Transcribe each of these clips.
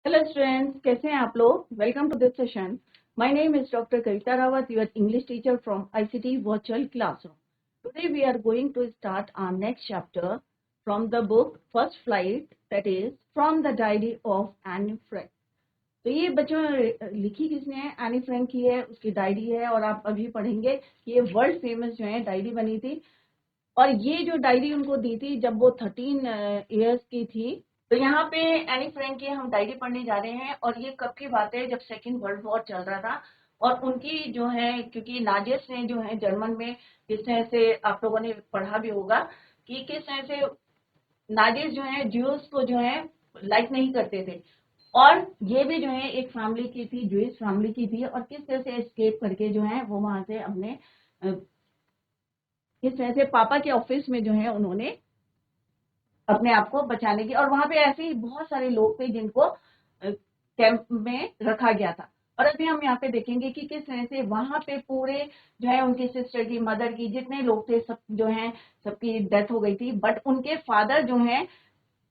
Hello students, कैसे हैं आप लोग। Welcome to this session. My name is doctor Kavita Rawat, your English teacher from ICT virtual classroom. Today we are going to start our next chapter from the book First Flight, that is from the diary of Anne Frank. तो ये बच्चों लिखी किसने है? Any Frank की है, उसकी diary है। और आप अभी पढ़ेंगे ये वर्ल्ड फेमस जो है डायरी बनी थी। और ये जो डायरी उनको दी थी जब वो 13 ईयर्स की थी। तो यहाँ पे एनी फ्रैंक की हम डायरी पढ़ने जा रहे हैं। और ये कब की बात है? जब सेकेंड वर्ल्ड वॉर चल रहा था। और उनकी जो है, क्योंकि नाजिस ने जो है जर्मन में किस तरह से, आप लोगों ने पढ़ा भी होगा कि किस तरह से नाजिस जो है ज्यूस को जो है लाइक नहीं करते थे। और ये भी जो है एक फैमिली की थी, जूइश फैमिली की थी। और किस तरह से एस्केप करके जो है वो वहां से अपने किस तरह से पापा के ऑफिस में जो है उन्होंने अपने आप को बचाने की। और वहां पे ऐसे ही बहुत सारे लोग थे जिनको कैंप में रखा गया था। और अभी हम यहाँ पे देखेंगे कि किस तरह से वहां पे पूरे जो है उनकी सिस्टर की, मदर की, जितने लोग थे सब जो है सबकी डेथ हो गई थी। बट उनके फादर जो है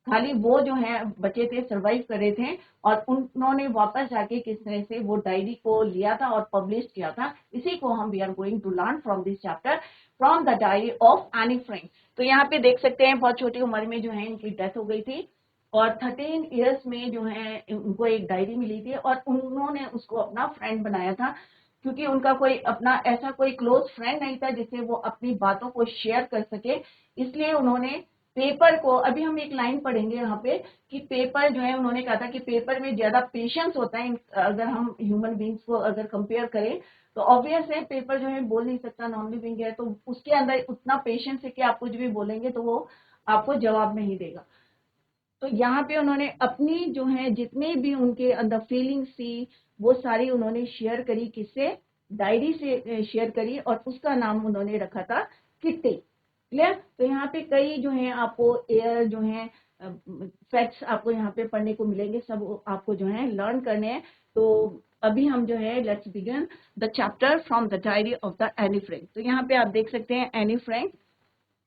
खाली वो जो है बचे थे, सरवाइव कर रहे थे। और उन्होंने वापस जाके किस तरह से वो डायरी को लिया था और पब्लिश किया था। इसी को हम we are going to learn from this chapter from the diary of Anne Frank. तो यहाँ पे देख सकते हैं बहुत छोटी उम्र में जो है इनकी डेथ हो गई थी। और 13 ईयर्स में जो है उनको एक डायरी मिली थी और उन्होंने उसको अपना फ्रेंड बनाया था। क्योंकि उनका कोई अपना ऐसा कोई क्लोज फ्रेंड नहीं था जिससे वो अपनी बातों को शेयर कर सके। इसलिए उन्होंने पेपर को, अभी हम एक लाइन पढ़ेंगे यहाँ पे कि पेपर जो है, उन्होंने कहा था कि पेपर में ज्यादा पेशेंस होता है। अगर हम ह्यूमन बींग्स को अगर कंपेयर करें तो ऑब्वियस है पेपर जो है बोल नहीं सकता, नॉन लिविंग है। तो उसके अंदर उतना पेशेंस है कि आप कुछ भी बोलेंगे तो वो आपको जवाब नहीं देगा। तो यहाँ पे उन्होंने अपनी जो है जितने भी उनके अंदर फीलिंग्स थी वो सारी उन्होंने शेयर करी। किससे? डायरी से शेयर करी। और उसका नाम उन्होंने रखा था किट्टी। क्लियर? तो यहाँ पे कई जो है आपको एयर जो है फैक्ट्स आपको यहाँ पे पढ़ने को मिलेंगे, सब आपको जो है लर्न करने हैं। तो अभी हम जो है let's begin the chapter from the diary of the any Frank. तो यहाँ पे आप देख सकते हैं एनी फ्रैंक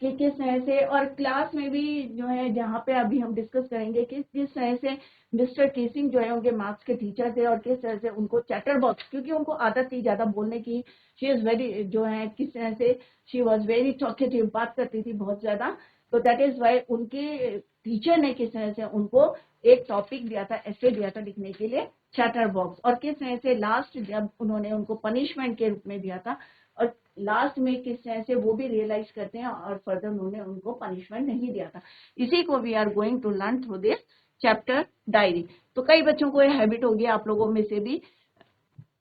कि किस तरह से, और क्लास में भी जो है जहाँ पे अभी हम डिस्कस करेंगे कि किस तरह से मिस्टर केसिंग जो है उनके मार्क्स के टीचर थे। और किस तरह से उनको चैटर बॉक्स, क्योंकि उनको आदत थी ज्यादा बोलने की। शी इज वेरी जो है किस तरह से शी वॉज वेरी टॉकेटिव, बात करती थी बहुत ज्यादा। तो दैट इज वाई उनके टीचर ने किस तरह से उनको एक टॉपिक दिया था, ऐसे दिया था लिखने के लिए, चैटर बॉक्स। और किस तरह से लास्ट जब उन्होंने उनको पनिशमेंट के रूप में दिया था और लास्ट में किस तरह से वो भी रियलाइज करते हैं और फर्दर उन्होंने उनको पनिशमेंट नहीं दिया था। इसी को we are going to learn through this chapter diary. तो कई बच्चों को ये हैबिट होगी आप लोगों में से भी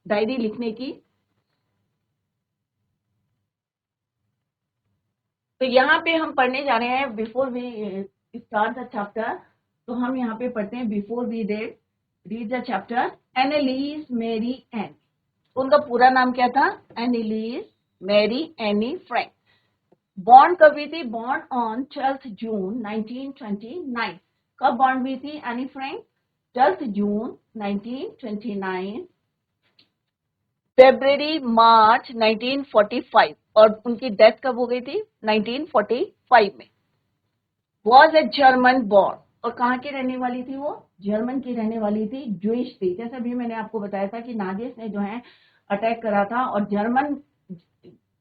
डायरी लिखने की। तो यहाँ पे हम पढ़ने जा रहे हैं before we start the chapter. तो हम यहाँ पे पढ़ते हैं before we read the chapter. Annelies Marie Anne, उनका पूरा नाम क्या था? Annelies Marie Anne Frank. बॉन्ड कब हुई थी? बॉन्ड ऑन 12 जून 1929। कब बॉन्ड हुई थी Anne Frank? 12 June 1929। February March 1945। और उनकी डेथ कब हो गई थी? 1945 में। Was a German born. और कहाँ की रहने वाली थी वो? जर्मन की रहने वाली थी, जूइश थी। जैसा भी मैंने आपको बताया था कि नाजिस ने जो है अटैक करा था और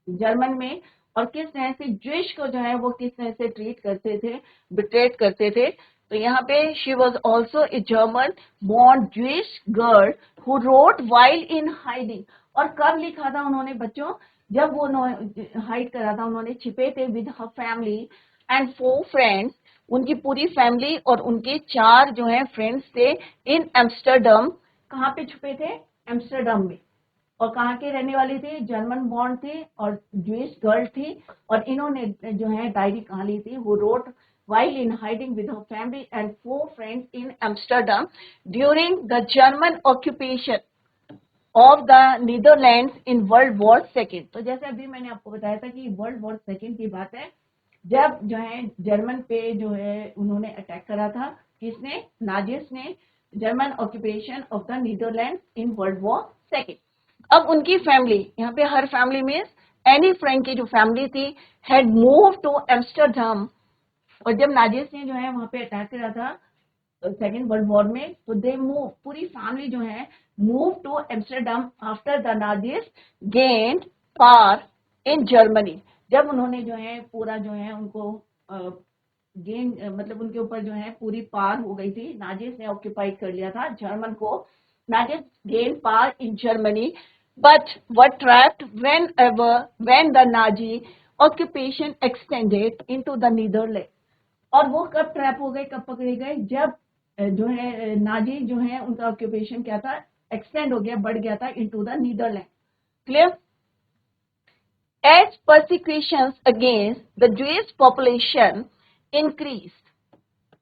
जर्मन में। और किस तरह से जूइश को जो है वो किस तरह से ट्रीट करते थे, बिट्रेट करते थे। तो यहाँ पे she was also a German born Jewish girl who wrote while in hiding. और कब लिखा था उन्होंने बच्चों? जब वो हाइड करा था, उन्होंने छिपे थे with her family and 4 friends. उनकी पूरी फैमिली और उनके 4 जो है फ्रेंड्स थे इन एम्स्टरडम। कहाँ पे छुपे थे? एम्स्टरडम में। और कहाँ के रहने वाली थी? जर्मन बॉर्न थी और जूइश गर्ल थी। और इन्होंने जो है डायरी कहाँ ली थी? वो road while in hiding with her family and 4 friends in Amsterdam during the German occupation of the Netherlands in World War II। तो जैसे अभी मैंने आपको बताया था कि वर्ल्ड वॉर सेकेंड की बात है, जब जो है जर्मन पे जो है उन्होंने अटैक करा था। किसने? नाजिस ने। German occupation of the Netherland in world war second. अब उनकी फैमिली, यहाँ पे हर फैमिली में एनी फ्रैंक की जो फैमिली थी हैड मूव टू एम्स्टरडम। और जब नाजिस ने जो है वहां पे अटैक करा था सेकेंड वर्ल्ड वॉर में, तो दे मूव, पूरी फैमिली जो है move to Amsterdam after the Nazis gain power in Germany. जब उन्होंने जो है पूरा जो है उनको गेन मतलब उनके ऊपर जो है पूरी पार हो गई थी, नाजीज ने ऑक्यूपाइड कर लिया था जर्मन को, Nazis gain power in Germany but were trapped when the Nazi occupation extended into the Netherlands। और वो कब ट्रैप हो गए, कब पकड़े गए, जब जो है नाजी जो है उनका ऑक्यूपेशन क्या था, एक्सटेंड हो गया, बढ़ गया था into the Netherland. Clear? As persecutions against the Jewish population increased,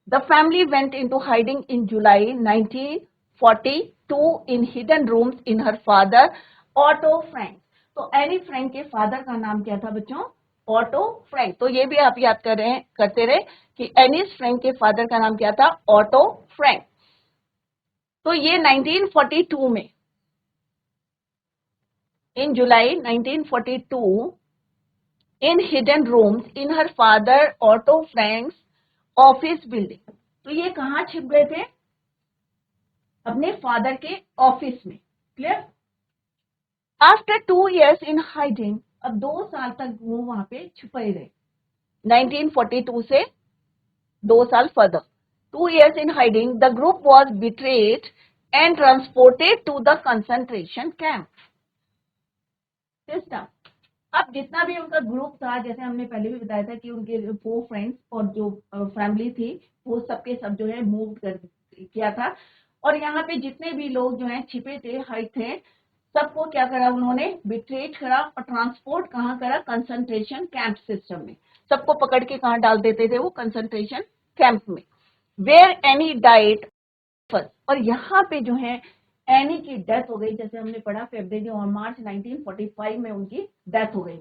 the family went into hiding in July 1942 in hidden rooms in her father Otto Frank। तो एनी फ्रैंक के फादर का नाम क्या था बच्चों? Otto Frank. तो ये भी आप याद करते रहे कि एनिस फ्रैंक के फादर का नाम क्या था? Otto Frank. तो ये 1942 में, in July 1942 in hidden rooms in her father Otto Frank's office building. तो ये कहाँ छिप गए थे? अपने फादर के ऑफिस में। Clear? After 2 years in hiding, अब 2 साल तक वो वहां पे छुपे रहे, 1942 से 2 साल further. 2 years in hiding, the group was betrayed and transported to the concentration camp system। अब जितना भी उनका ग्रुप था, जैसे हमने पहले भी बताया था कि उनके 4 फ्रेंड्स और जो फैमिली थी वो सबके सब जो है मूव कर किया था, और यहाँ पे जितने भी लोग जो है छिपे थे, हाइड थे, सबको क्या करा उन्होंने? बिट्रेट करा और ट्रांसपोर्ट कहाँ करा? कंसंट्रेशन कैंप सिस्टम में। सबको पकड़ के कहाँ डाल देते थे वो? कंसंट्रेशन कैंप में। वेयर एनी डाइड फर्स्ट, और यहाँ पे जो है एनी की डेथ हो गई, जैसे हमने पढ़ा फरवरी और मार्च 1945 में उनकी डेथ हो गई।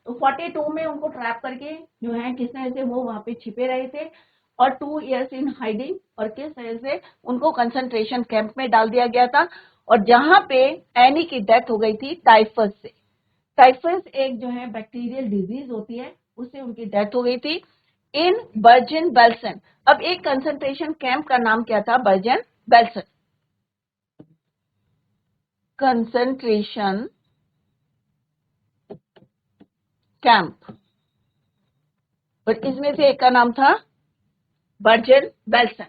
तो 42 में उनको ट्रैप करके जो है किस तरह से वो वहां पे छिपे रहे थे, और 2 years इन हाइडिंग, और किस तरह से उनको कंसंट्रेशन कैंप में डाल दिया गया था, और जहां पे एनी की डेथ हो गई थी टाइफस से। टाइफस एक जो है बैक्टीरियल डिजीज होती है, उससे उनकी डेथ हो गई थी इन बर्जन बेल्सन। अब एक कंसंट्रेशन कैंप का नाम क्या था? बर्जन बेल्सन कंसंट्रेशन कैंप, और इसमें से एक का नाम था बर्जन बेल्सन।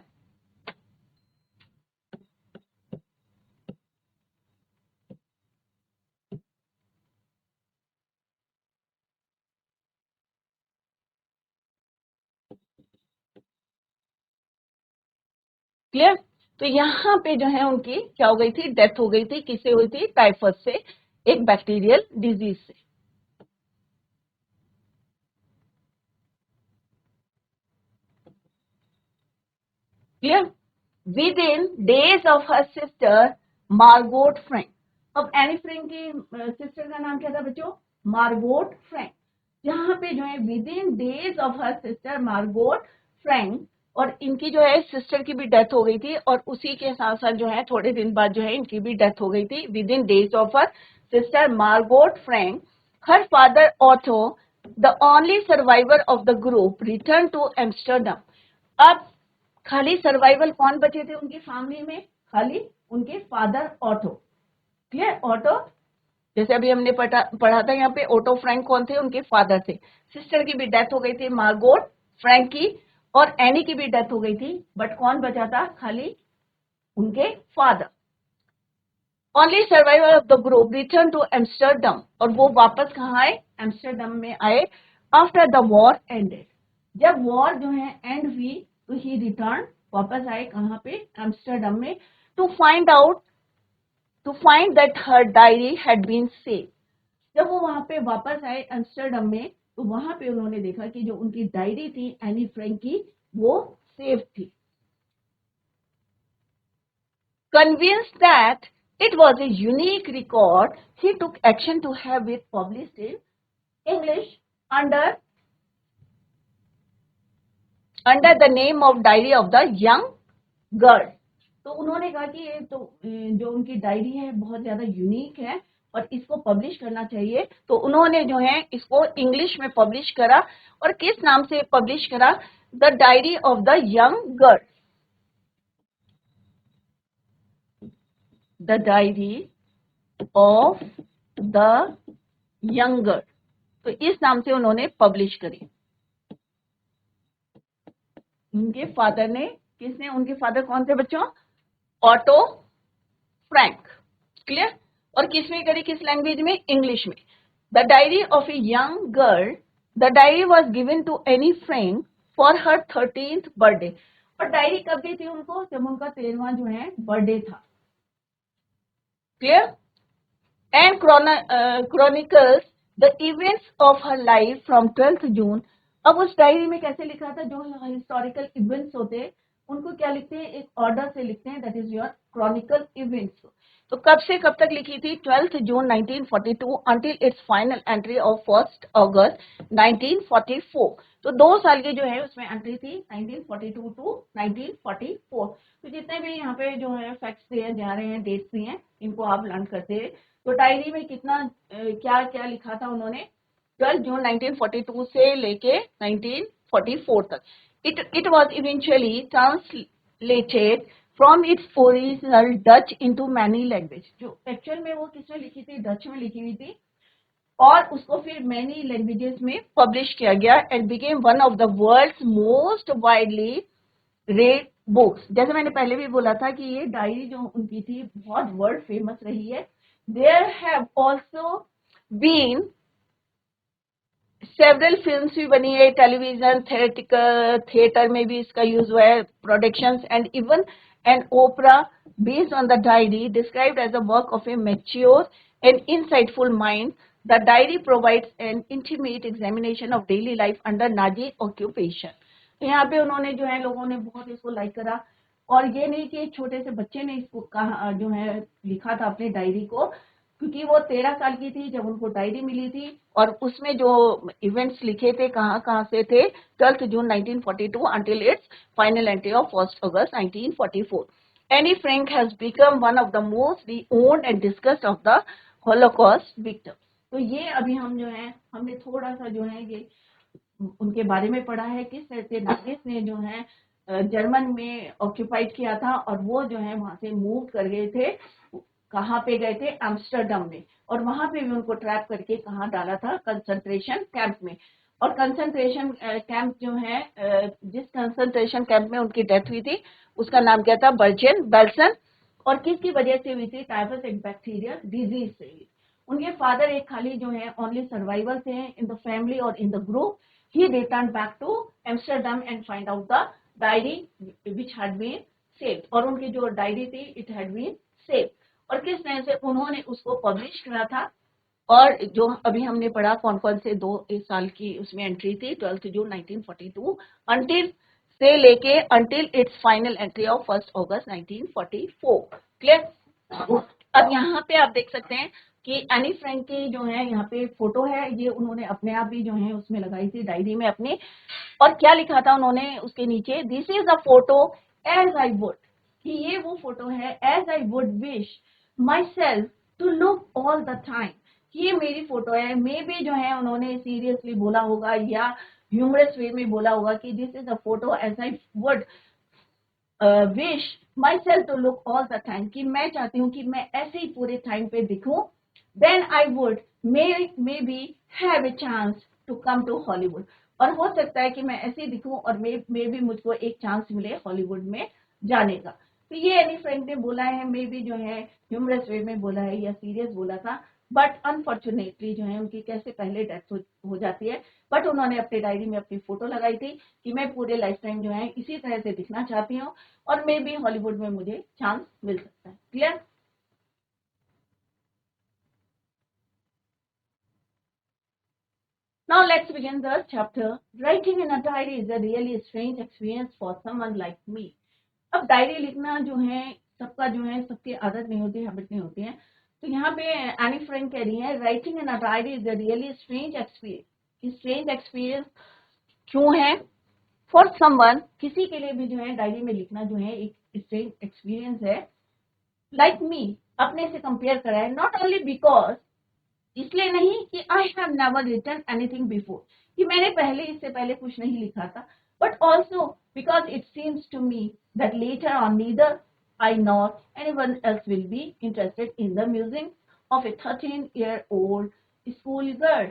क्लियर? तो यहाँ पे जो है उनकी क्या हो गई थी? डेथ हो गई थी। किससे हुई थी? टाइफस से, एक बैक्टीरियल डिजीज से। Clear? With in days of her sister Margot Frank. अब एनी फ्रैंक की सिस्टर का नाम क्या था बच्चों? Margot Frank. यहाँ पे जो है with in days of her sister Margot Frank, और इनकी जो है सिस्टर की भी डेथ हो गई थी, और उसी के साथ साथ जो है थोड़े दिन बाद जो है इनकी भी डेथ हो गई थी। Within days of her sister Margot Frank, her father Otto, the only survivor of the group, return to Amsterdam. अब खाली सर्वाइवल कौन बचे थे उनकी फैमिली में? खाली उनके फादर ऑटो। क्लियर? ऑटो, जैसे अभी हमने पढ़ा था यहाँ पे, ऑटो फ्रैंक कौन थे? उनके फादर थे। सिस्टर की भी डेथ हो गई थी, मार्गोट फ्रैंक की, और एनी की भी डेथ हो गई थी, बट कौन बचा था? खाली उनके father. Only survivor of the group return to Amsterdam, और वो वापस कहाँ आए? एम्स्टरडम में आए। आफ्टर द वॉर एंडेड, जब वॉर जो है एंड हुई, तो ही रिटर्न, वापस आए कहाँ पे? एम्स्टरडम में। To find that her diary had been save. जब वो वहां पे वापस आए एम्स्टरडम में, तो वहां पे उन्होंने देखा कि जो उनकी डायरी थी एनी फ्रैंक की, वो सेव थी। Convinced that it was a unique record, he took action to have it published in English under the name of Diary of the Young Girl। तो उन्होंने कहा कि ये तो जो उनकी डायरी है बहुत ज्यादा यूनिक है और इसको पब्लिश करना चाहिए, तो उन्होंने जो है इसको इंग्लिश में पब्लिश करा। और किस नाम से पब्लिश करा? The diary of the young girl. The diary of the younger, तो इस नाम से उन्होंने पब्लिश करी। उनके फादर ने, किसने, उनके फादर कौन थे बच्चों? Otto Frank, clear. और किस में करी, किस लैंग्वेज में? इंग्लिश में। The diary of a young girl, the diary was given to Anne friend for her 13th birthday. और डायरी कब दी थी उनको? जब उनका 13वां जो है बर्थडे था, clear. And chronicles the events of her life from 12th June। अब उस डायरी में कैसे लिखा था? जो हिस्टोरिकल इवेंट्स होते हैं उनको क्या लिखते हैं? एक ऑर्डर से लिखते हैं, that is your Chronicle events. तो कब से कब तक लिखी थी? 12th June 1942 until its final entry of 1st August 1944। तो 2 साल की जो है उसमें एंट्री थी, 1942 टू 1944। तो जितने भी यहाँ पे जो है फैक्ट्स दिए जा रहे हैं, डेट्स दिए हैं, इनको आप लर्न करते हैं। तो डायरी में कितना क्या क्या लिखा था उन्होंने? 12 जून 1942 से लेके 1944 तक। It was eventually translated from its original Dutch into many language. जो एक्चुअल में वो किसमें लिखी थी? डच में लिखी हुई थी, और उसको फिर मैनी लैंग्वेजेस में पब्लिश किया गया and became one of the world's most widely read books. जैसे मैंने पहले भी बोला था कि ये डायरी जो उनकी थी बहुत वर्ल्ड फेमस रही है। There have also been several films भी बनी है, टेलीविजन, थिएटर में भी इसका यूज हुआ है, productions, and even an opera based on the diary described as a work of a mature and insightful mind. The diary provides an intimate examination of daily life under Nazi occupation. तो यहाँ पे उन्होंने जो है, लोगों ने बहुत इसको लाइक करा। और ये नहीं कि छोटे से बच्चे ने इसको कहा, जो है लिखा था अपनी डायरी को, क्योंकि वो 13 साल की थी जब उनको डायरी मिली थी, और उसमें जो इवेंट्स लिखे थे कहाँ कहाँ से थे? 12 जून 1942 until its final entry of 1st August 1944। Annie Frank has become one of the most renowned and discussed of the Holocaust victims। तो ये अभी हम जो है, हमने थोड़ा सा जो है ये उनके बारे में पढ़ा है, किस तरह से नाजिस ने जो है जर्मन में ऑक्यूपाइड किया था, और वो जो है वहां से मूव कर गए थे। कहाँ पे गए थे? एम्स्टर्डम में। और वहां पे भी उनको ट्रैप करके कहाँ डाला था? कंसंट्रेशन कैंप में। और कंसंट्रेशन कैंप जो है, जिस कंसंट्रेशन कैंप में उनकी डेथ हुई थी उसका नाम क्या था? Version Belsen. और किसकी वजह से हुई थी? टाइफस एक बैक्टीरियल डिजीज से हुई। उनके फादर एक खाली जो है ओनली सर्वाइवल थे इन द फैमिली और in the group. He return back to Amsterdam and find out the diary which had been saved. और उनकी जो डायरी थी इट हैड बीन सेव्ड। और किस तरह से उन्होंने उसको पब्लिश करा था, और जो अभी हमने पढ़ा कौन कौन से 2 साल की उसमें एंट्री थी, 12 जून 1942 अंटिल से लेके until it's final entry of 1st August 1944। Clear. अब यहाँ पे आप देख सकते हैं कि एनी फ्रैंक की जो है यहाँ पे फोटो है, ये उन्होंने अपने आप भी जो है उसमें लगाई थी डायरी में अपनी। और क्या लिखा था उन्होंने उसके नीचे? This is a photo as I would, कि ये वो फोटो है as I would wish myself to look all the time. ये मेरी फोटो है। मे बी जो है उन्होंने सीरियसली बोला होगा या ह्यूमरस वे में बोला होगा कि this is a photo as I would wish myself to look all the time, कि मैं चाहती हूँ कि मैं ऐसे ही पूरे टाइम पे दिखूं। Then I would maybe have a chance to come to Hollywood. और हो सकता है कि मैं ऐसे ही दिखूं और मे भी मुझको एक चांस मिले हॉलीवुड में जाने का। तो ये एनी फ्रैंक ने बोला है, मे बी जो है ह्यूमरस वे में बोला है या सीरियस बोला था, बट अनफॉर्चुनेटली जो है उनकी कैसे पहले डेथ हो जाती है। बट उन्होंने अपनी डायरी में अपनी फोटो लगाई थी कि मैं पूरे लाइफ टाइम जो है इसी तरह से दिखना चाहती हूँ, और मे बी हॉलीवुड में मुझे चांस मिल सकता है। Clear. Now let's begin the chapter. Writing in a diary is a really strange experience for someone like me। अब डायरी लिखना जो है सबका जो है सबकी आदत नहीं होती, हैबिट नहीं होती है। तो यहाँ पे एनी फ्रैंक कह रही है writing in a diary is a really strange experience. Strange experience क्यों है? फॉर समवन, किसी के लिए भी जो है डायरी में लिखना जो है एक स्ट्रेंज एक्सपीरियंस है। लाइक मी, अपने से कंपेयर करा है। नॉट ओनली बिकॉज, इसलिए नहीं कि I have never written anything before, कि मैंने पहले इससे पहले कुछ नहीं लिखा था, but also because it seems to me that later on neither I nor anyone else will be interested in the musing of a 13-year-old school girl.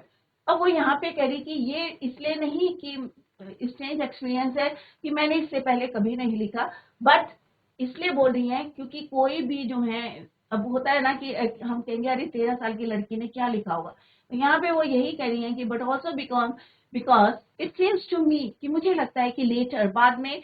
अब वो यहाँ पे कह रही कि ये इसलिए नहीं कि स्ट्रेंज एक्सपीरियंस है कि मैंने इससे पहले कभी नहीं लिखा, बट इसलिए बोल रही हैं क्योंकि कोई भी जो है, अब होता है ना कि हम कहेंगे अरे 13 साल की लड़की ने क्या लिखा होगा, तो यहाँ पे वो यही कह रही हैं कि but also because it seems to me, कि मुझे लगता है कि लेटर बाद में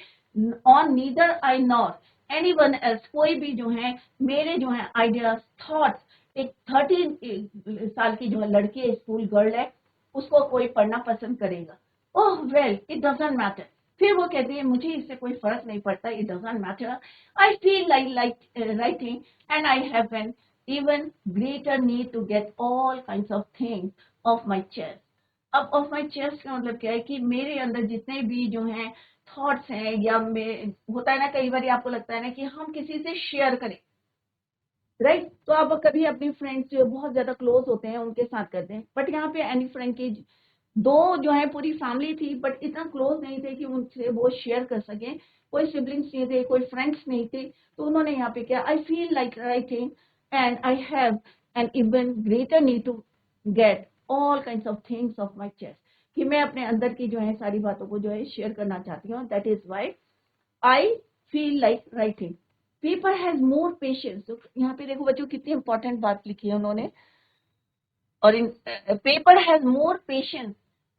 on neither I nor anyone else, कोई भी जो है मेरे जो है आइडियाज थॉट्स, एक 13 साल की जो है लड़की है, स्कूल गर्ल है, उसको कोई पढ़ना पसंद करेगा। ओह वेल इट डजंट मैटर। फिर वो कहती है मुझे इससे कोई फर्क नहीं पड़ता, it doesn't matter, I feel like writing and I have N even greater need to get all kinds of things off my chest। अब ऑफ माई चेस्ट का मतलब क्या है कि मेरे अंदर जितने भी जो हैं थॉट्स हैं, या में होता है ना कई बार आपको लगता है ना कि हम किसी से शेयर करें, राइट? तो आप कभी अपनी फ्रेंड्स जो बहुत ज्यादा क्लोज होते हैं उनके साथ करते हैं, बट यहाँ पे एनी फ्रेंड की दो जो है पूरी फैमिली थी, बट इतना क्लोज नहीं थे कि उनसे वो शेयर कर सके, कोई सिबलिंग्स नहीं थे, कोई फ्रेंड्स नहीं थे, तो उन्होंने यहाँ पे क्या, I feel like writing and I have an even greater need to get all kinds of things off my chest, कि मैं अपने अंदर की जो है सारी बातों को जो है शेयर करना चाहती हूँ, that is why I feel like writing. Paper has more patience. तो यहाँ पे देखो बच्चों कितनी इंपॉर्टेंट बात लिखी है उन्होंने, और इन पेपर हैज मोर पेशेंस,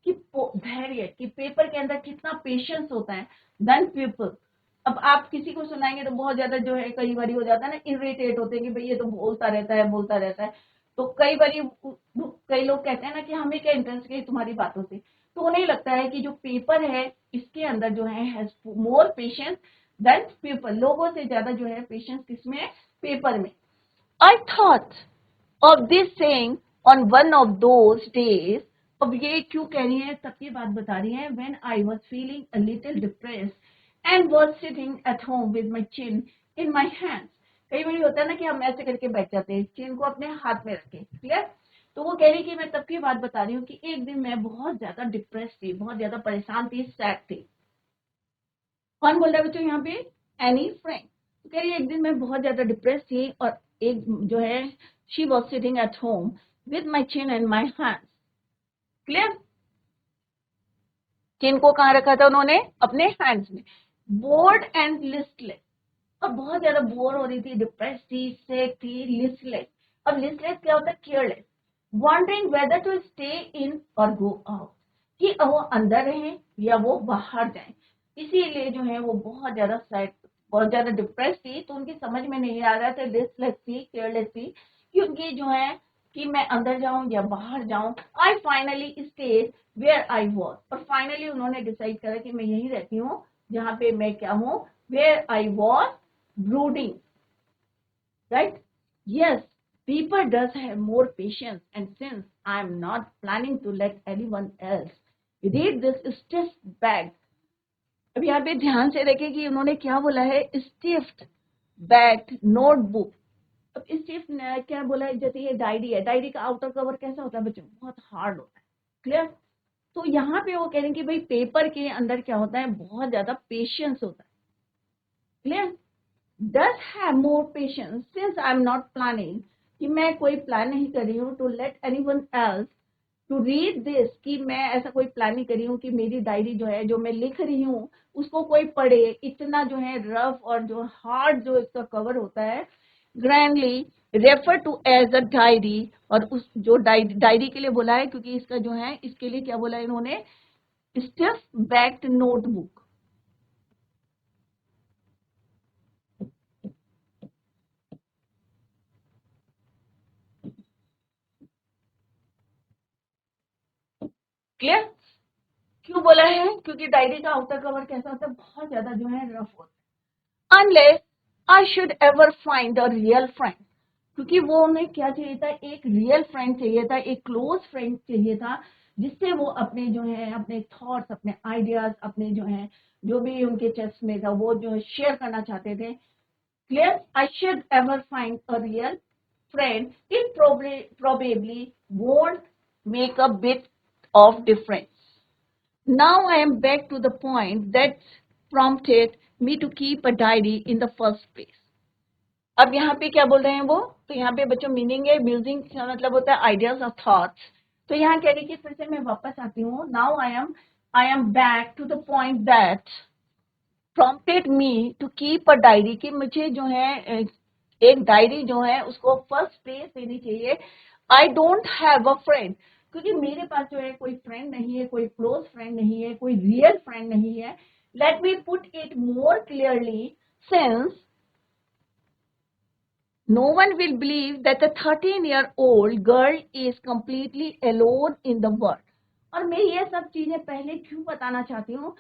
कि धैर्य, कि पेपर के अंदर कितना पेशेंस होता है देन पीपल। अब आप किसी को सुनाएंगे तो बहुत ज्यादा जो है कई बार हो जाता है ना, इरिटेट होते हैं कि भाई ये तो बोलता रहता है बोलता रहता है, तो कई बार कई लोग कहते हैं ना कि हमें क्या इंटरेस्ट है तुम्हारी बातों से, तो उन्हें लगता है कि जो पेपर है इसके अंदर जो है has more patience than people, लोगों से ज्यादा जो है पेशेंस किसमें है, पेपर में। I thought of this saying on one of those days। अब ये क्यों कह रही है, तब ये बात बता रही है, when I was feeling a little depressed and was sitting at home with my chin in my hands। कई बार होता है ना कि हम ऐसे करके बैठ जाते हैं, चिन को अपने हाथ में रखे, क्लियर? तो वो कह रही कि मैं तब की बात बता रही हूँ कि एक दिन मैं बहुत ज्यादा डिप्रेस थी, बहुत ज्यादा परेशान थी, सैड थी। कौन बोल रहा है बच्चों यहाँ पे, एनी फ्रेंड। तो कह रही है एक दिन मैं बहुत ज्यादा डिप्रेस थी, और एक जो है she was sitting at home with my chin in my hands। Clear? Chin को कहाँ रखा था उन्होंने, अपने हैंड्स में। बोर्ड एंड लिस्टलेस, और बहुत ज्यादा बोर हो रही थी, डिप्रेस थी, सिक थी, लिस्टलेस। अब लिस्टलेस क्या होता है, careless. Wondering whether to stay in और गो आउट, कि वो अंदर रहें या वो बाहर जाएं। इसीलिए जो है वो बहुत ज्यादा सैड, बहुत ज्यादा डिप्रेस थी, तो उनकी समझ में नहीं आ रहा था, लिस्टलेस थी, केयरलेस थी, कि उनकी जो है कि मैं अंदर जाऊं या बाहर जाऊं। I finally stayed where I was, और फाइनली उन्होंने डिसाइड करा कि मैं यहीं रहती हूँ जहां पे मैं क्या हूँ, where I was brooding, right? Yes, people does have more patience, and since I am not planning to let anyone else read this stiff bag। अब यहाँ पे ध्यान से देखें कि उन्होंने क्या बोला है, स्टिफ्ड बैग नोटबुक। अब स्टिफ क्या बोला है, जैसे ये डायरी है, डायरी का आउटर कवर कैसा होता है बच्चों, बहुत हार्ड होता है, क्लियर? तो यहाँ पे वो कह रहे हैं कि भाई पेपर के अंदर क्या होता है, बहुत ज्यादा पेशेंस होता है, clear? does have more patience since I am not planning, कि मैं कोई प्लान नहीं कर रही हूँ to let anyone else to read this, कि मैं ऐसा कोई प्लान नहीं कर रही हूँ कि मेरी डायरी जो है, जो मैं लिख रही हूँ उसको कोई पढ़े, इतना जो है रफ और जो हार्ड जो इसका कवर होता है, grandly refer to as a diary. और उस जो डायरी के लिए बोला है, क्योंकि इसका जो है इसके लिए क्या बोला है इन्होंने, स्टिफ बैक्ड नोटबुक। क्लियर? क्यों बोला है, क्योंकि डायरी का आउटर कवर कैसा होता है, बहुत ज्यादा जो है रफ होता है। Unless I should ever find a real friend, क्योंकि वो उन्हें क्या चाहिए था, एक रियल फ्रेंड चाहिए था, एक क्लोज फ्रेंड चाहिए था, जिससे वो अपने जो है अपने थॉट्स, अपने आइडियाज, अपने जो है जो भी उनके चेस्ट में था वो जो शेयर करना चाहते थे। Clear? I should ever find a real friend, it probably won't make a bit of difference। Now I am back to the point that prompted me to keep a diary in the first place। अब यहाँ पे क्या बोल रहे हैं वो, तो यहाँ पे बच्चों मीनिंग है म्यूजिंग का मतलब होता है आइडियाज और थॉट्स। तो यहाँ कह रही कि फिर से मैं वापस आती हूँ, now I am back to the point that prompted me to keep a diary, कि मुझे जो है एक डायरी जो है उसको फर्स्ट प्लेस देनी चाहिए। I don't have a friend, क्योंकि मेरे पास जो है कोई फ्रेंड नहीं है, कोई क्लोज फ्रेंड नहीं है, कोई रियल फ्रेंड नहीं है। Let me put it more clearly, since no one will believe that a 13-year-old girl is completely alone in the world। और मैं ये सब चीजें पहले क्यों बताना चाहती हूँ,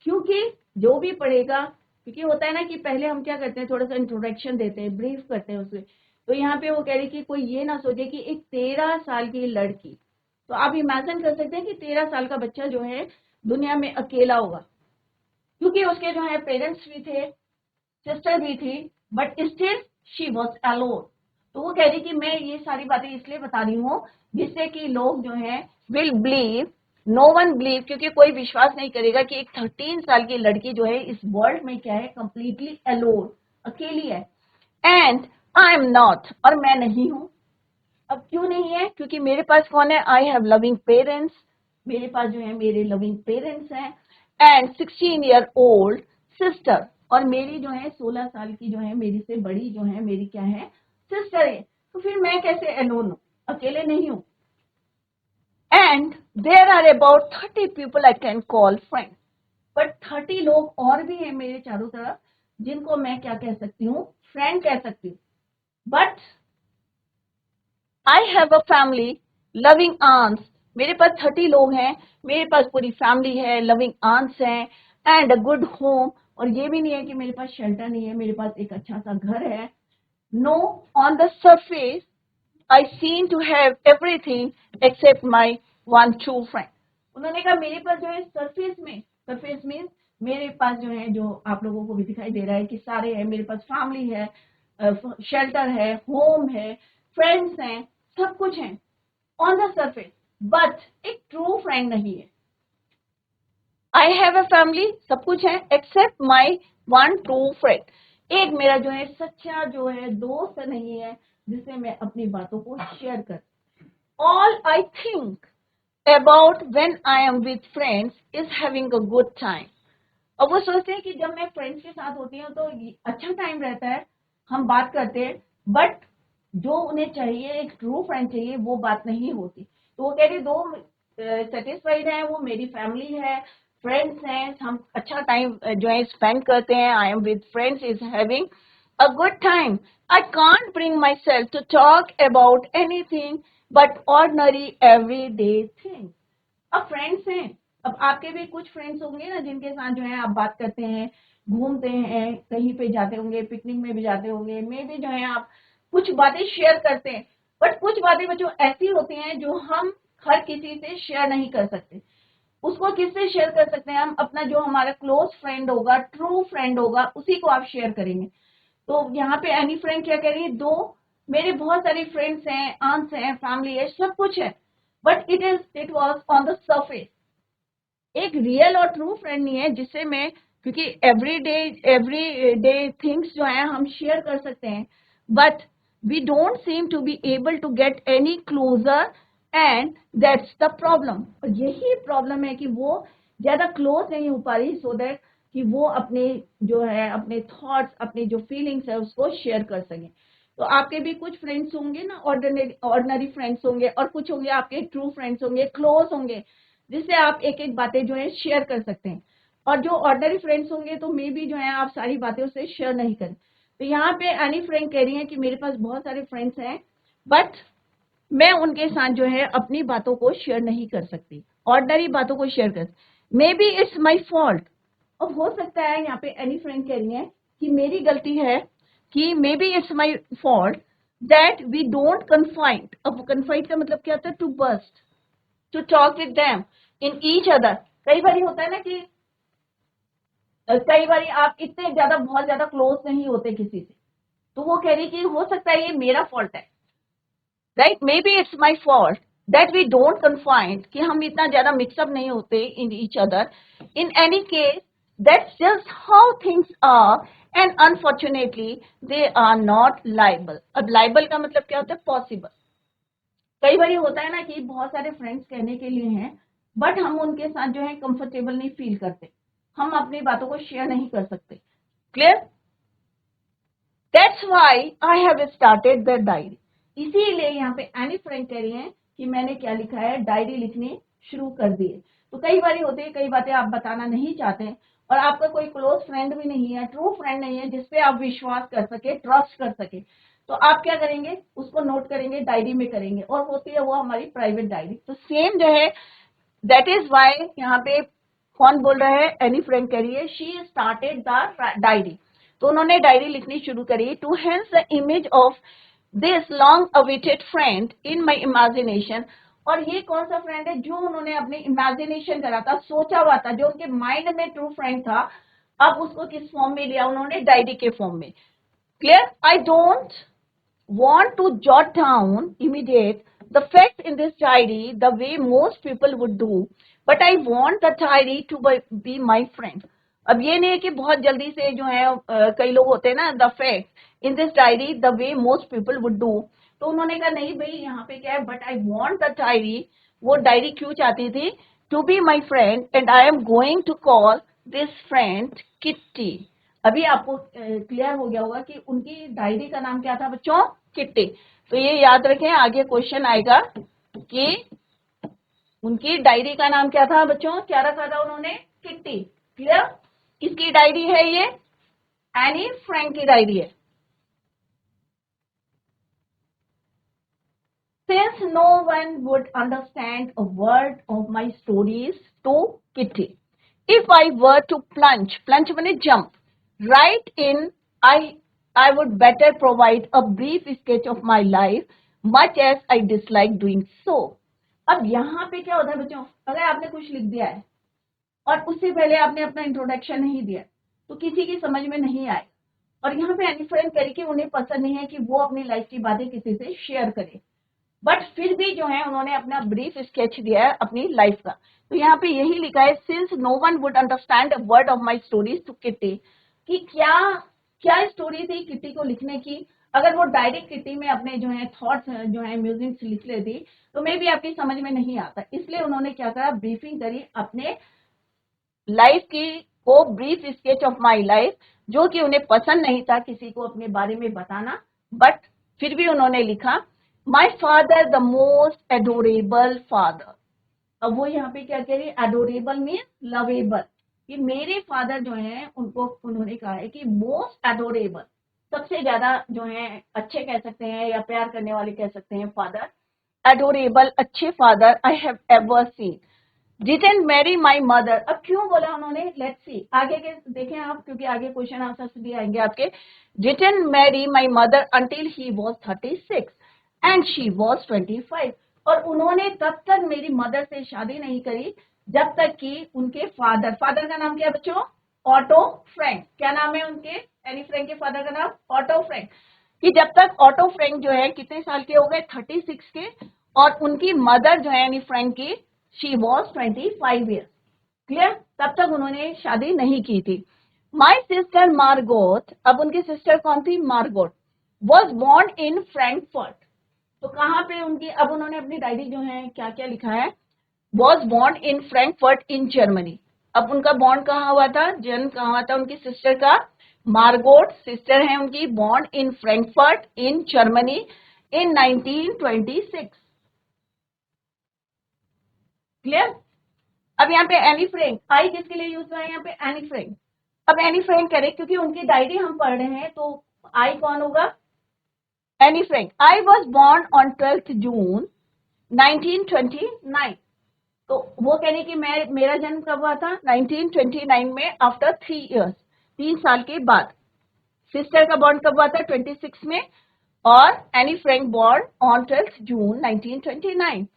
क्योंकि जो भी पढ़ेगा, क्योंकि होता है ना कि पहले हम क्या करते हैं, थोड़ा सा इंट्रोडक्शन देते हैं, ब्रीफ करते हैं उसे। तो यहाँ पे वो कह रही कि कोई ये ना सोचे कि एक 13 साल की लड़की, तो आप इमेजिन कर सकते हैं कि 13 साल का बच्चा जो है दुनिया में अकेला होगा, क्योंकि उसके जो है पेरेंट्स भी थे, सिस्टर भी थी, but still she was alone. तो वो कह रही कि मैं ये सारी बातें इसलिए बता रही हूँ जिससे कि लोग जो है will believe, no one believe, क्योंकि कोई विश्वास नहीं करेगा कि एक 13 साल की लड़की जो है इस वर्ल्ड में क्या है, कंप्लीटली अलोन, अकेली है। एंड आई एम नॉट, और मैं नहीं हूं। अब क्यों नहीं है, क्योंकि मेरे पास कौन है, आई हैव लविंग पेरेंट्स, मेरे पास जो है मेरे लविंग पेरेंट्स हैं, एंड 16-year-old सिस्टर, और मेरी जो है 16 साल की जो है मेरी से बड़ी जो है मेरी क्या है, सिस्टर है। तो फिर मैं कैसे अलोन हूं, अकेले नहीं हूं। And there are about 30 people I can call friend, but 30 लोग और भी हैं मेरे चारों तरफ जिनको मैं क्या कह सकती हूँ, फ्रेंड कह सकती हूँ। But I have a family, loving aunts, मेरे पास 30 लोग हैं, मेरे पास पूरी फैमिली है, लविंग आंट्स हैं, एंड अ गुड होम, और ये भी नहीं है कि मेरे पास शेल्टर नहीं है, मेरे पास एक अच्छा सा घर है। No, on the surface I seem to have everything except my one true friend. उन्होंने कहा मेरे पास जो है सरफेस में, सरफेस मीन्स मेरे पास जो है, जो आप लोगों को भी दिखाई दे रहा है कि सारे हैं, मेरे पास फैमिली है, शेल्टर है, होम है, फ्रेंड्स हैं, सब कुछ है ऑन द सरफेस, बट एक ट्रू फ्रेंड नहीं है। आई हैव अ फैमिली, सब कुछ है, except my one true friend, एक मेरा जो है सच्चा जो है दोस्त नहीं है जिससे मैं अपनी बातों को शेयर कर। All I think about when I am with friends is having a good time. और वो सोचते हैं कि जब मैं फ्रेंड्स के साथ होती हूँ तो अच्छा टाइम रहता है, हम बात करते हैं, बट जो उन्हें चाहिए, एक ट्रू फ्रेंड चाहिए, वो बात नहीं होती। तो वो कह रही दो सेटिस्फाइड है, वो मेरी फैमिली है, फ्रेंड्स हैं, हम अच्छा टाइम जो है स्पेंड करते हैं, I am with friends is having a good time. I can't bring myself to talk about anything but ordinary everyday things. अब फ्रेंड्स हैं, अब आपके भी कुछ फ्रेंड्स होंगे ना जिनके साथ जो है आप बात करते हैं, घूमते हैं, कहीं पे जाते होंगे, पिकनिक में भी जाते होंगे, मे भी जो है आप कुछ बातें शेयर करते हैं, बट कुछ बातें बच्चों ऐसी होती हैं जो हम हर किसी से शेयर नहीं कर सकते। उसको किससे शेयर कर सकते हैं हम, अपना जो हमारा क्लोज फ्रेंड होगा, ट्रू फ्रेंड होगा, उसी को आप शेयर करेंगे। तो यहाँ पे एनी फ्रेंड क्या कह रही है, दो मेरे बहुत सारे फ्रेंड्स हैं, आंट्स हैं, फैमिली है, सब कुछ है, but it was on the surface. एक रियल और ट्रू फ्रेंड नहीं है जिससे मैं, क्योंकि एवरी डे थिंग्स जो है हम शेयर कर सकते हैं, but we don't seem to be able to get any closer, and that's the problem. और यही प्रॉब्लम है कि वो ज्यादा क्लोज नहीं हो पा रही, सो दैट कि वो अपने जो है अपने थॉट्स, अपनी जो फीलिंग्स है उसको शेयर कर सकें। तो आपके भी कुछ फ्रेंड्स होंगे ना, ऑर्डिनरी फ्रेंड्स होंगे, और कुछ होंगे आपके ट्रू फ्रेंड्स होंगे, क्लोज होंगे, जिससे आप एक एक बातें जो है शेयर कर सकते हैं। और जो ऑर्डिनरी फ्रेंड्स होंगे तो मे भी जो है आप सारी बातें उससे शेयर नहीं करें। तो यहाँ पे एनी फ्रेंड कह रही है कि मेरे पास बहुत सारे फ्रेंड्स हैं, बट मैं उनके साथ जो है अपनी बातों को शेयर नहीं कर सकती, ऑर्डिनरी बातों को शेयर कर, may be it's my fault. अब हो सकता है यहाँ पे एनी फ्रेंड कह रही है कि मेरी गलती है, कि maybe it's my fault that we don't confide. अब कन्फाइड का मतलब क्या होता है, to burst, to talk with them in each other. कई बार होता है ना कि कई बार आप इतने ज्यादा बहुत ज्यादा क्लोज नहीं होते किसी से, तो वो कह रही कि हो सकता है ये मेरा फॉल्ट है, right, maybe it's my fault that we don't confined, कि हम इतना ज्यादा मिक्सअप नहीं होते in each other. In any case that's just how things are, and unfortunately they are not liable. अब लाइबल का मतलब क्या होता है? पॉसिबल। कई बार होता है ना कि बहुत सारे फ्रेंड्स कहने के लिए हैं, बट हम उनके साथ जो है कंफर्टेबल नहीं फील करते, हम अपनी बातों को शेयर नहीं कर सकते। Clear? That's why I have started the diary. इसीलिए यहाँ पे एनी फ्रैंक कह रही हैं कि मैंने क्या लिखा है, डायरी लिखनी शुरू कर दी है। तो कई बार होते हैं, कई बातें आप बताना नहीं चाहते हैं और आपका कोई क्लोज फ्रेंड भी नहीं है, ट्रू फ्रेंड नहीं है जिसपे आप विश्वास कर सके, ट्रस्ट कर सके, तो आप क्या करेंगे, उसको नोट करेंगे, डायरी में करेंगे, और होती है वो हमारी प्राइवेट डायरी। तो सेम जो है, दैट इज वाई यहाँ पे कौन बोल रहा है, एनी फ्रैंक कह रही है, शी स्टार्टेड द डायरी। तो उन्होंने डायरी लिखनी शुरू करी, to enhance the image of this long awaited friend in my imagination. और ये कौन सा फ्रेंड है जो उन्होंने अपने इमेजिनेशन करा था, सोचा हुआ था, जो उनके माइंड में ट्रू फ्रेंड था, अब उसको किस फॉर्म में लिया उन्होंने, डायरी के फॉर्म में। Clear? I don't want to jot down immediate the facts in this diary the way most people would do, but I want the diary to be my friend. अब ये नहीं है कि बहुत जल्दी से जो है कई लोग होते हैं ना, the fact in this diary the way most people would do. तो उन्होंने कहा नहीं भाई, यहाँ पे क्या है, but I want the diary. वो डायरी क्यों चाहती थी? To be my friend and I am going to call this friend Kitty. अभी आपको क्लियर हो गया होगा कि उनकी डायरी का नाम क्या था बच्चों? किट्टी। तो ये याद रखें, आगे क्वेश्चन आएगा कि उनकी डायरी का नाम क्या था बच्चों, क्या रखा था उन्होंने? किट्टी। क्लियर? किसकी डायरी है ये? एनी फ्रैंक की डायरी है। Since no one would understand a word of my stories to Kitty, if I were to plunge माने jump, right in, I would better provide a brief sketch of my life, much as I dislike doing so. अब यहाँ पे क्या होता है बच्चों, अगर आपने कुछ लिख दिया है और उससे पहले आपने अपना इंट्रोडक्शन नहीं दिया, तो किसी की समझ में नहीं आए। और यहाँ पे एनी फ्रेंड करके उन्हें पसंद नहीं है कि वो अपनी लाइफ की बातें किसी से शेयर करे, बट फिर भी जो है उन्होंने अपना ब्रीफ स्केच दिया है अपनी लाइफ का। तो यहाँ पे यही लिखा है, since no one would understand a word of my stories to Kitty, कि क्या क्या स्टोरी थी किट्टी को लिखने की। अगर वो डायरेक्ट किट्टी में अपने जो है थॉट्स जो है म्यूजिक लिख लेती तो मे भी आपकी समझ में नहीं आता, इसलिए उन्होंने क्या करा, ब्रीफिंग करी अपने लाइफ की को, brief sketch of my life, जो कि उन्हें पसंद नहीं था किसी को अपने बारे में बताना, बट फिर भी उन्होंने लिखा, my father the most adorable father. अब वो यहाँ पे क्या कह रही है, एडोरेबल मीन लवेबल, कि मेरे फादर जो है उनको उन्होंने कहा है कि मोस्ट एडोरेबल, सबसे ज्यादा जो है अच्छे कह सकते हैं या प्यार करने वाले कह सकते हैं फादर, एडोरेबल अच्छे father I have ever seen, didn't marry my mother. अब क्यों बोला उन्होंने, लेट्स सी, आगे के देखें आप, क्योंकि आगे क्वेश्चन आंसर्स भी आएंगे आपके। Didn't marry my mother until he was 36 and she was 25। और उन्होंने तब तक मेरी मदर से शादी नहीं करी जब तक कि उनके फादर, फादर का नाम क्या है बच्चों? Otto Frank. क्या नाम है उनके, एनी फ्रैंक के फादर का नाम? Auto Frank. कि जब तक ऑटो फ्रैंक जो है कितने साल के हो गए, 36 के, और उनकी मदर जो है एनी फ्रैंक की, शी वॉज 25 ईयर्स। क्लियर? तब तक उन्होंने शादी नहीं की थी। माई सिस्टर मार्गोट, अब उनकी सिस्टर कौन थी? Margot, was born in Frankfurt. तो कहाँ पे उनकी, अब उन्होंने अपनी डायरी जो है क्या क्या लिखा है, was born in Frankfurt in Germany. अब उनका बॉर्न कहाँ हुआ था, जन्म कहाँ हुआ था उनकी सिस्टर का? मार्गोट सिस्टर है उनकी, born in Frankfurt in Germany in 1926। Clear? अब यहाँ पे एनी फ्रैंक, आई किसके लिए यूज हुआ है यहाँ पे? Anne Frank. अब एनी फ्रैंक करें क्योंकि उनकी डायरी हम पढ़ रहे हैं, तो आई कौन होगा? Anne Frank. I was born on 12 June 1929। तो वो कह रही कि मेरा जन्म कब हुआ था? 1929 में, आफ्टर 3 ईयर्स, 3 साल के बाद। सिस्टर का बॉर्न कब हुआ था? 26 में, और Anne Frank born on 12 June 1929।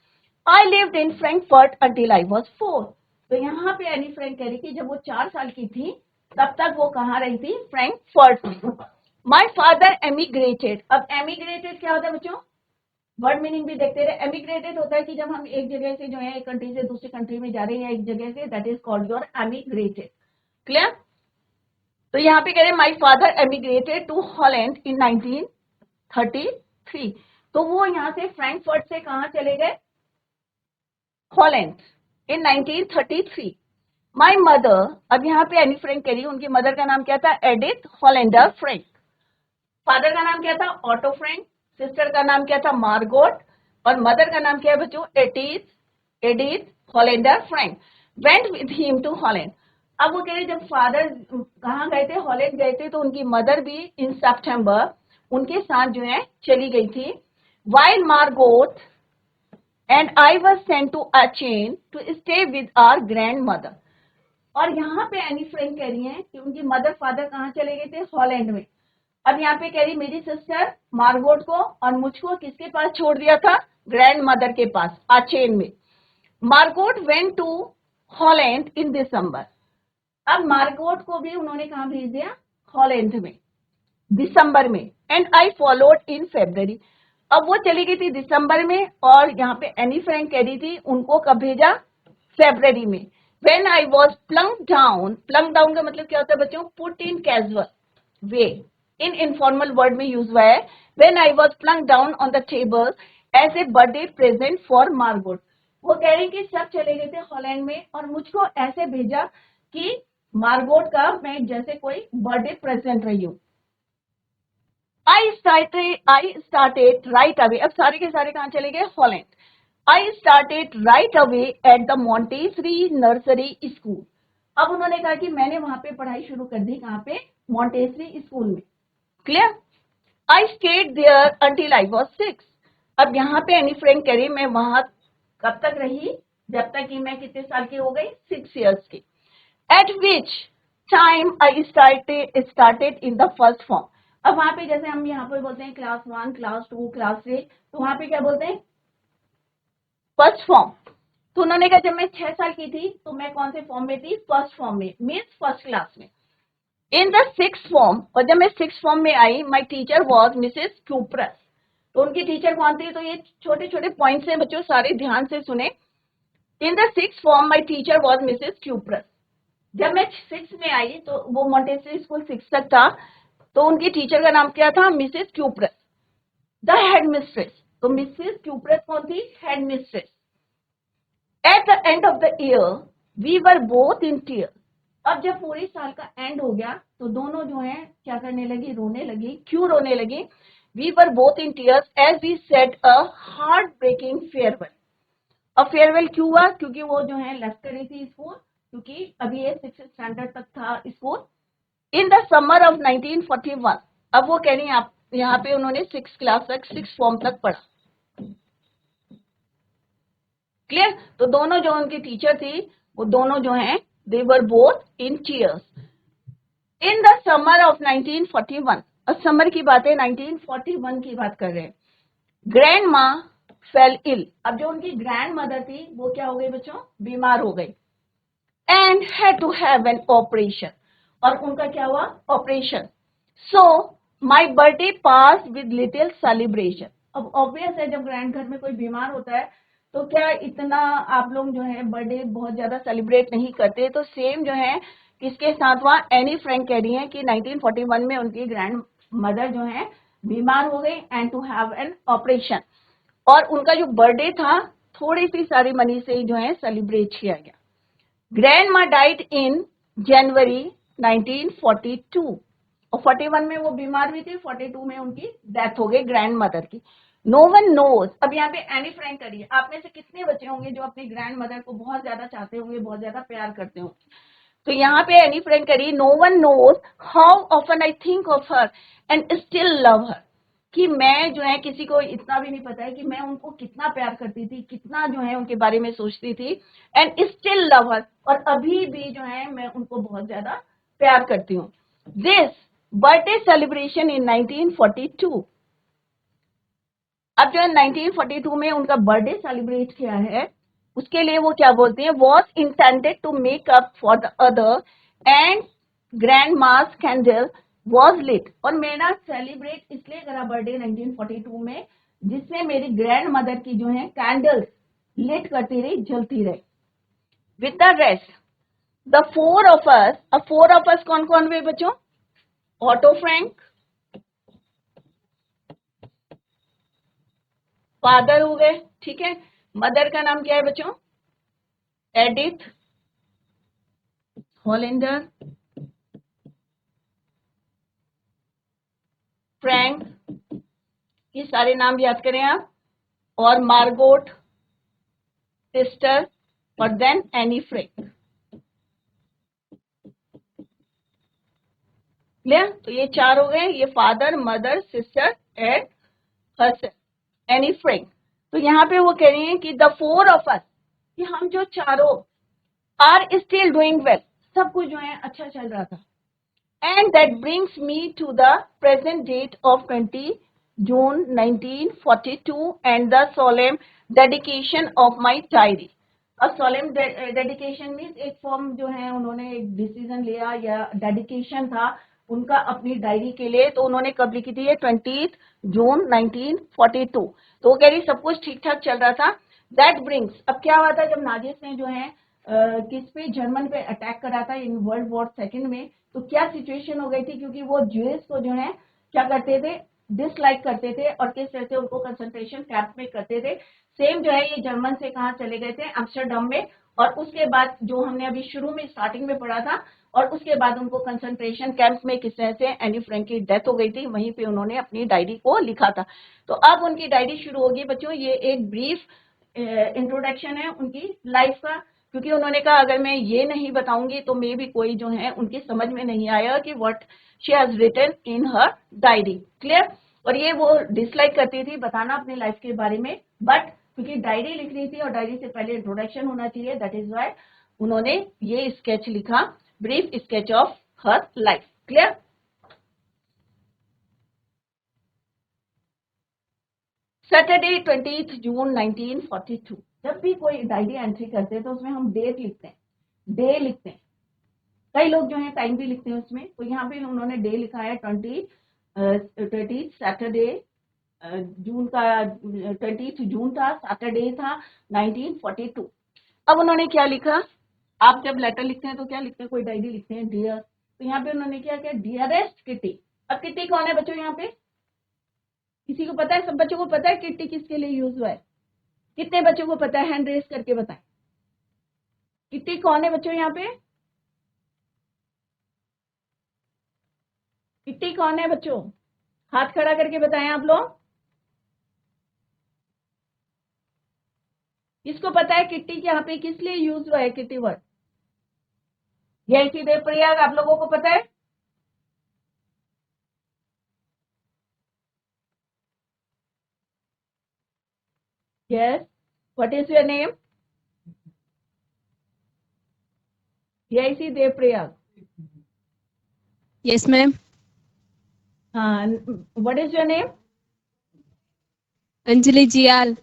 I lived in Frankfurt until I was 4। तो यहाँ पे एनी फ्रैंक कह रही कि जब वो 4 साल की थी तब तक वो कहाँ रही थी? फ्रैंकफर्ट में। My father emigrated. अब एमिग्रेटेड क्या होता है बच्चों? वर्ड मीनिंग भी देखते रहे। एमिग्रेटेड होता है कि जब हम एक जगह से जो है एक कंट्री से दूसरी कंट्री में जा रहे हैं, एक जगह से, that is called your emigrated. Clear? तो यहाँ पे कह रहे my father emigrated to Holland in 1933। तो वो यहाँ से फ्रैंकफर्ट से कहाँ चले गए, हॉलैंड इन 1933। माई मदर, अब यहाँ पे एनी फ्रैंक कह रही, उनकी मदर का नाम क्या था, एडिथ हॉलैंडर फ्रैंक। फादर का नाम क्या था, ऑटो फ्रैंक। सिस्टर का नाम क्या था, मार्गोट। और मदर का नाम क्या है बच्चों, Edith Hollander Frank. Went with him to Holland. अब वो कह रहे जब फादर कहाँ गए थे, हॉलैंड गए थे, तो उनकी मदर भी इन सितंबर उनके साथ जो है चली गई थी। While Margot and I was sent to Aachen to stay with our grandmother. और यहाँ पे एनी फ्रैंक कह रही है कि उनकी मदर फादर कहाँ चले गए थे, हॉलैंड में। अब यहाँ पे कह रही मेरी सिस्टर मार्गोट को और मुझको किसके पास छोड़ दिया था, ग्रैंड मदर के पास, आचेन में। मार्गोट वेंट टू हॉलैंड इन दिसंबर। अब मार्गोट को भी उन्होंने कहाँ भेज दिया, हॉलैंड में, दिसंबर में। And I followed in February. अब वो चली गई थी दिसंबर में, और यहाँ पे एनी फ्रैंक कह रही थी उनको कब भेजा, फेब्रुअरी में। When I was plunk down का मतलब क्या होता है बच्चों, put in casual way, in informal word में यूज हुआ है। When I was plunk down on the table as a birthday present for Margot. वो कह रही कि सब चले गए थे हॉलैंड में और मुझको ऐसे भेजा कि मार्गोट का मैं जैसे कोई बर्थडे प्रेजेंट रही हूं। I started right away. अब सारे के सारे कहाँ चले गए, Holland. I started right away at the Montessori Nursery School. अब उन्होंने कहा कि मैंने वहां पे पढ़ाई शुरू कर दी, कहाँ पे, मॉन्टेसरी स्कूल में। Clear. I stayed there until I was 6. अब यहाँ पे एनी फ्रैंक कह रही मैं वहां कब तक रही, जब तक कि मैं कितने साल की हो गई, 6 years की। At which time I started in the first form. अब वहां पे जैसे हम यहाँ पे बोलते हैं क्लास 1, क्लास 2, क्लास 3, तो वहां पे क्या बोलते हैं, फर्स्ट फॉर्म। तो उन्होंने कहा जब मैं 6 साल की थी तो मैं कौन से फॉर्म में थी, फर्स्ट फॉर्म में, मीन्स फर्स्ट क्लास में। इन द 6th फॉर्म, और जब मैं 6th फॉर्म में आई, my teacher was Mrs Kuperus. तो उनकी टीचर कौन थी, तो ये छोटे छोटे पॉइंट्स हैं बच्चों, सारे ध्यान से सुने। In the 6th form my teacher was Mrs cuprous. जब मैं 6 में आई तो वो मॉन्टेसरी स्कूल 6 तक था, तो उनकी टीचर का नाम क्या था, Mrs Kuperus. The headmistress, तो मिसेस क्यूप्रस कौन थी, headmistress. At the end of the year we were both in tears. अब जब पूरे साल का एंड हो गया तो दोनों जो है क्या करने लगी, रोने लगी। क्यों रोने लगी, we were both in tears as we said a heartbreaking farewell. अब फेयरवेल क्यों हुआ, क्योंकि वो जो है लेफ्ट कर रही थी स्कूल, क्योंकि अभी ये 6th स्टैंडर्ड तक था school. In the summer of 1941। अब वो कह रही हैं आप यहाँ पे उन्होंने 6 क्लास तक, 6 फॉर्म तक पढ़ा। क्लियर। तो दोनों जो उनकी टीचर थी वो दोनों जो हैं they were both in tears. In the summer of 1941, अब समर की बात है, 1941 की बात कर रहे हैं। ग्रैंड माँ फेल इल। अब जो उनकी ग्रैंड मदर थी वो क्या हो गई बच्चों, बीमार हो गई। And had to have an operation, और उनका क्या हुआ, operation. So my birthday pass with little celebration. अब ऑब्वियस है जब ग्रैंड घर में कोई बीमार होता है तो क्या इतना आप लोग जो है बर्थडे बहुत ज्यादा सेलिब्रेट नहीं करते। तो सेम जो है किसके साथ हुआ, एनी फ्रैंक कह रही है कि 1941 में उनकी ग्रैंड मदर जो है बीमार हो गई and to have an operation, और उनका जो बर्थडे था थोड़ी सी सारी मनी से ही जो है सेलिब्रेट किया गया। ग्रैंडमा डाइड इन जनवरी 1942, और 41 में वो बीमार हुई थी, 42 में उनकी डेथ हो गई ग्रैंड मदर की। No one knows. अब यहाँ पे एनी फ्रैंक करिए, आप में से कितने बच्चे होंगे जो अपनी ग्रैंड मदर को बहुत ज्यादा चाहते होंगे, बहुत ज्यादा प्यार करते होंगे। तो यहाँ पे एनी फ्रैंक करिए, no one knows how often I think of her and still love her. कि मैं जो है किसी को इतना भी नहीं पता है कि मैं उनको कितना प्यार करती थी, कितना जो है उनके बारे में सोचती थी, एंड स्टिल लव हर, और अभी भी जो है मैं उनको बहुत ज्यादा प्यार करती हूँ। This birthday celebration in 1942। अब जो है 1942 में उनका बर्थडे सेलिब्रेट किया है, उसके लिए वो क्या बोलते हैं, was intended to make up for the other and grandma's candle was lit. और मेरा सेलिब्रेट इसलिए करा बर्थडे 1942 में, जिससे मेरी ग्रैंड मदर की जो है कैंडल्स लिट करती रही, जलती रही। With the rest the 4 of us, अब 4 of us कौन कौन हुए बच्चों, ऑटो फ्रैंक, फादर हो गए, ठीक है। मदर का नाम क्या है बच्चों? एडिथ हॉलेंडर, फ्रैंक, ये सारे नाम याद करें आप। और मार्गोट सिस्टर, और देन एनी फ्रैंक। क्लियर? तो ये चार हो गए, ये father, mother, sister and herself, any Frank. तो यहाँ पे वो कह रही हैं कि द फोर ऑफ अस, कि हम जो चारों आर स्टिल डूइंग वेल, सब कुछ जो है अच्छा चल रहा था। And that brings me to the present date of 20 June 1942 and the solemn dedication of my diary. अब solemn dedication means एक फॉर्म जो है उन्होंने एक डिसीजन लिया या डेडिकेशन था उनका अपनी डायरी के लिए, तो उन्होंने कब लिखी थी? 20 जून 1942। तो वो कह रही सब कुछ ठीक ठाक चल रहा था। दैट ब्रिंग्स, अब क्या हुआ था जब नाजिस ने जो है किस पे, जर्मन पे अटैक करा था इन वर्ल्ड वॉर सेकेंड में, तो क्या सिचुएशन हो गई थी? क्योंकि वो ज्यूस को जो है क्या करते थे? डिसलाइक करते थे और किस तरह से उनको कंसंट्रेशन कैंप में करते थे। सेम जो है ये जर्मन से कहाँ चले गए थे? एम्स्टरडम में। और उसके बाद जो हमने अभी शुरू में स्टार्टिंग में पढ़ा था, और उसके बाद उनको कंसंट्रेशन कैंप में किस तरह से एनी फ्रैंक की डेथ हो गई थी, वहीं पे उन्होंने अपनी डायरी को लिखा था। तो अब उनकी डायरी शुरू होगी बच्चों। ये एक ब्रीफ इंट्रोडक्शन है उनकी लाइफ का, क्योंकि उन्होंने कहा अगर मैं ये नहीं बताऊंगी तो मे भी कोई जो है उनकी समझ में नहीं आया कि what she has written in her diary. Clear? और ये वो डिसलाइक करती थी बताना अपनी लाइफ के बारे में, बट क्योंकि डायरी लिख रही थी और डायरी से पहले इंट्रोडक्शन होना चाहिए, दैट इज वाई उन्होंने ये स्केच लिखा, brief sketch of her life. Clear? Saturday 20 जून 1942। जब भी कोई डायरी एंट्री करते हैं तो उसमें हम डेट लिखते हैं, डे लिखते हैं। कई लोग जो है टाइम भी लिखते हैं उसमें, तो यहाँ पे उन्होंने डे लिखा है 20 सैटरडे जून का, 20 जून था, सैटरडे था 1942। अब उन्होंने क्या लिखा? आप जब लेटर लिखते हैं तो क्या लिखते हैं? कोई डायरी लिखते हैं डियर, तो यहाँ पे उन्होंने क्या किया? Dearest kitty. अब किटी कौन है बच्चों? यहाँ पे किसी को पता है? सब बच्चों को पता है किटी किसके लिए यूज हुआ है? कितने बच्चों को पता है? हैंड रेस करके बताएं। किटी कौन है बच्चों यहाँ पे? किट्टी कौन है बच्चों? हाथ खड़ा करके बताएं आप लोग। किसको पता है किट्टी यहाँ पे किस लिए यूज हुआ है? किट्टी वर्ड जयसी देव प्रयाग, आप लोगों को पता है? Yes, what is your name? Jaisi Dev Prayag. Yes, ma'am. हाँ, what is your name? Anjali Jiyal.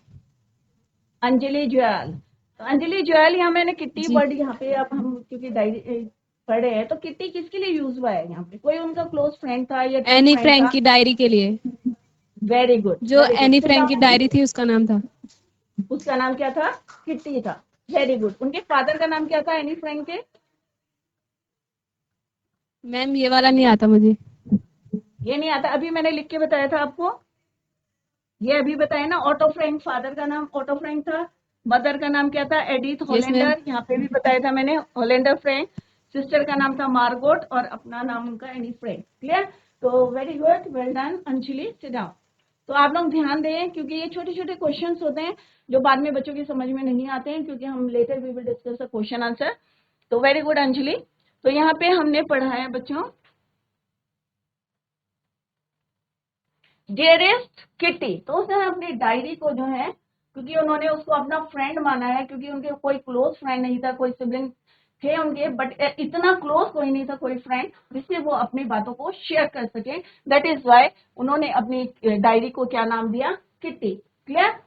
Anjali Jwal. तो अंजलि ज्वाल, यहाँ मैंने किट्टी जी। वर्ड यहाँ पे, अब हम क्योंकि डायरी पढ़े हैं, तो किट्टी किसके लिए यूज हुआ है यहाँ पे? कोई उनका क्लोज फ्रेंड था या ट्रू एनी फ्रेंड फ्रैंक था? की डायरी के लिए। वेरी गुड, जो very good. Anne sit Frank की डाउन डायरी प्लीज। थी उसका नाम था। उसका नाम क्या था? किट्टी था। Very good. उनके फादर का नाम क्या था एनी फ्रैंक के? मैम ये वाला नहीं आता मुझे। ये नहीं आता? अभी मैंने लिख के बताया था आपको, ये अभी बताया ना। ऑटो फ्रैंक, फादर का नाम ऑटो फ्रैंक था। मदर का नाम क्या था? Edith yes ma'am. हॉलेंडर, यहाँ पे भी बताया था मैंने, हॉलेंडर फ्रैंक। सिस्टर का नाम था मार्गोट, और अपना नाम उनका एनी फ्रैंक। क्लियर? तो very good, well done Anjali, sit down. तो आप लोग ध्यान दें, क्योंकि ये छोटे छोटे क्वेश्चंस होते हैं जो बाद में बच्चों की समझ में नहीं आते हैं, क्योंकि हम later we will discuss the question answer. तो वेरी गुड अंजलि। तो यहाँ पे हमने पढ़ा है बच्चों, डियरेस्ट किटी। तो उसने अपनी डायरी को जो है, क्योंकि उन्होंने उसको अपना फ्रेंड माना है, क्योंकि उनके कोई क्लोज फ्रेंड नहीं था, कोई सिबलिंग थे उनके, बट इतना क्लोज कोई नहीं था, कोई फ्रेंड जिससे वो अपनी बातों को शेयर कर सके। दैट इज वाई उन्होंने अपनी डायरी को क्या नाम दिया? किट्टी। क्लियर?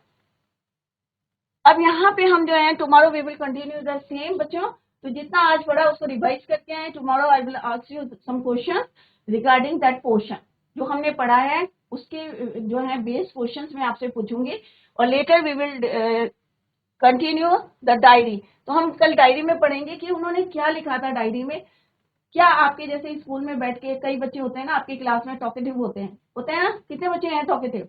अब यहाँ पे हम जो है, tomorrow we will continue the same बच्चों। तो जितना आज पढ़ा उसको रिवाइज करके आए। Tomorrow I will ask you some question regarding that portion जो हमने पढ़ा है, उसके जो है बेस क्वेश्चंस मैं आपसे पूछूंगी। और later we will continue the diary. तो हम कल डायरी में पढ़ेंगे कि उन्होंने क्या लिखा था डायरी में, क्या आपके जैसे स्कूल में बैठ के कई बच्चे होते हैं ना आपकी क्लास में टॉकेटिव होते हैं ना? कितने बच्चे हैं टॉकेटिव?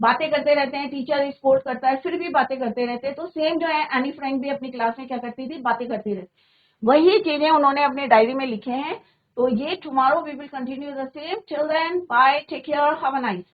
बातें करते रहते हैं, टीचर स्पोर्ट करता है फिर भी बातें करते रहते हैं। तो सेम जो है एनी फ्रैंक भी अपनी क्लास में क्या करती थी, बातें करती रहती। वही चीजें उन्होंने अपने डायरी में लिखे हैं। तो ये tomorrow we will continue the same. Till then bye, take care, have a nice